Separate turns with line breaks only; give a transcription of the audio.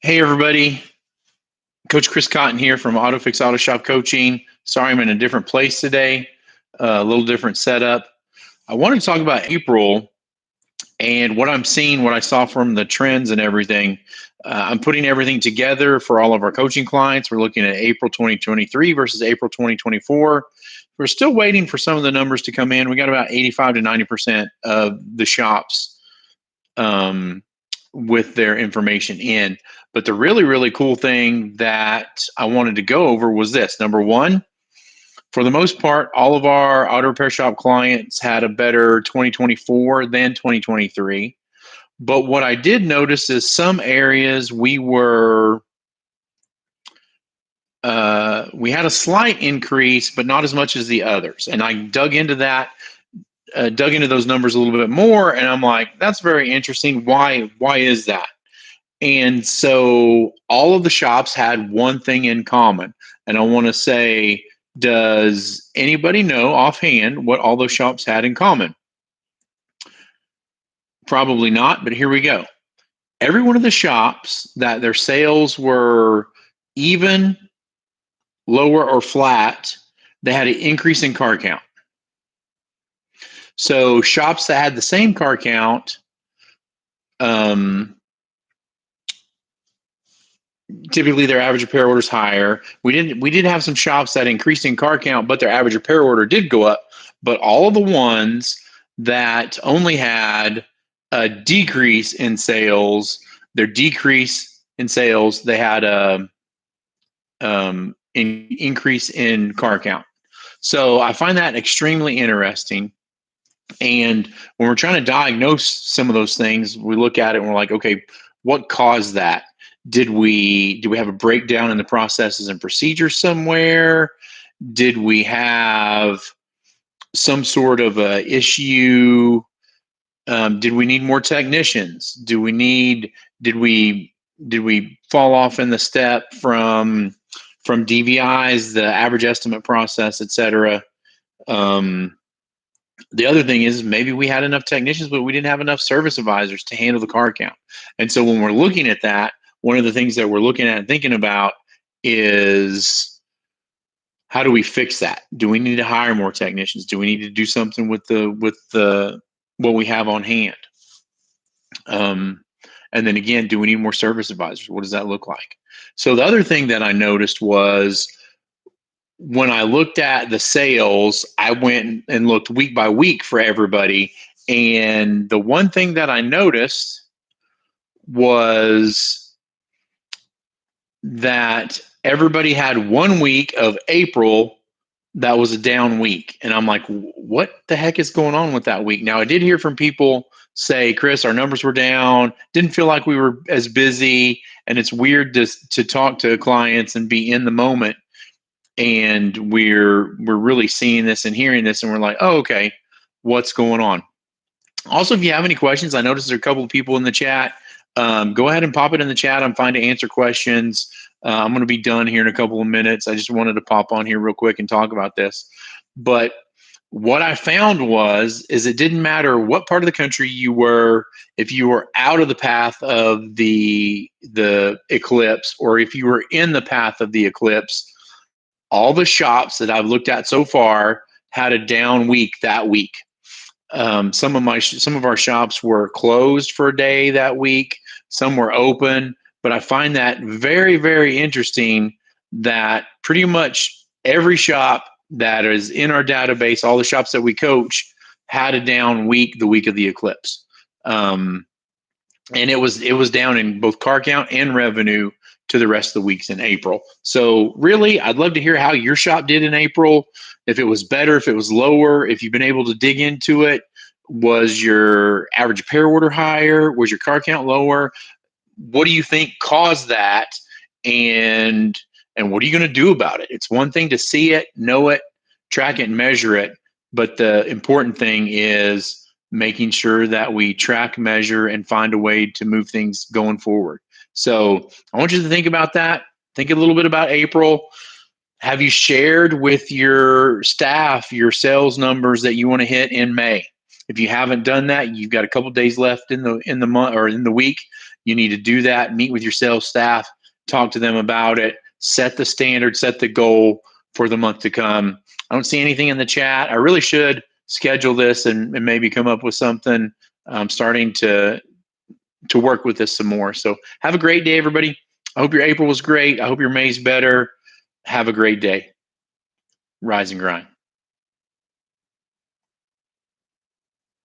Hey everybody, Coach Chris Cotton here from AutoFix-Auto Shop Coaching. Sorry I'm in a different place today, a little different setup. I wanted to talk about April and what I'm seeing, what I saw from the trends and everything. I'm putting everything together for all of our coaching clients. We're looking at April 2023 versus April 2024. We're still waiting for some of the numbers to come in. We got about 85 to 90% of the shops with their information in. But the really, really cool thing that I wanted to go over was this. Number one, for the most part, all of our auto repair shop clients had a better 2024 than 2023. But what I did notice is some areas we had a slight increase, but not as much as the others. And I dug into that, dug into those numbers a little bit more, and I'm like, that's very interesting. Why is that? And so all of the shops had one thing in common. And I want to say, does anybody know offhand what all those shops had in common? Probably not, but here we go. Every one of the shops that their sales were even, lower, or flat, they had an increase in car count. So shops that had the same car count, typically their average repair order is higher. We did have some shops that increased in car count, but their average repair order did go up. But all of the ones that only had a decrease in sales, their decrease in sales, they had a increase in car count. So I find that extremely interesting. And when we're trying to diagnose some of those things, we look at it and we're like, okay, what caused that? Did we have a breakdown in the processes and procedures somewhere? Did we have some sort of a issue? Did we need more technicians? Did we fall off in the step from DVIs, the average estimate process, et cetera? The other thing is maybe we had enough technicians, but we didn't have enough service advisors to handle the car count. And so when we're looking at that, one of the things that we're looking at and thinking about is, how do we fix that? Do we need to hire more technicians? Do we need to do something with the what we have on hand? And then again, do we need more service advisors? What does that look like? So the other thing that I noticed was, when I looked at the sales, I went and looked week by week for everybody. And the one thing that I noticed was that everybody had 1 week of April that was a down week. And I'm like, what the heck is going on with that week? Now, I did hear from people say, Chris, our numbers were down, didn't feel like we were as busy. And it's weird to talk to clients and be in the moment. And we're really seeing this and hearing this, and we're like, oh, okay, what's going on? Also, if you have any questions, I noticed there are a couple of people in the chat. Go ahead and pop it in the chat. I'm fine to answer questions. I'm going to be done here in a couple of minutes. I just wanted to pop on here real quick and talk about this. But what I found is it didn't matter what part of the country you were, if you were out of the path of the eclipse, or if you were in the path of the eclipse, all the shops that I've looked at so far had a down week that week. Some of our shops were closed for a day that week. Some were open, but I find that very, very interesting that pretty much every shop that is in our database, all the shops that we coach, had a down week the week of the eclipse. And it was down in both car count and revenue to the rest of the weeks in April. So really, I'd love to hear how your shop did in April. If it was better, if it was lower, if you've been able to dig into it. Was your average repair order higher? Was your car count lower? What do you think caused that? And what are you going to do about it? It's one thing to see it, know it, track it, and measure it. But the important thing is making sure that we track, measure, and find a way to move things going forward. So I want you to think about that. Think a little bit about April. Have you shared with your staff your sales numbers that you want to hit in May? If you haven't done that, you've got a couple days left in the month or in the week. You need to do that. Meet with your sales staff, talk to them about it, set the standard, set the goal for the month to come. I don't see anything in the chat. I really should schedule this and maybe come up with something. I'm starting to work with this some more. So have a great day, everybody. I hope your April was great. I hope your May's better. Have a great day. Rise and grind.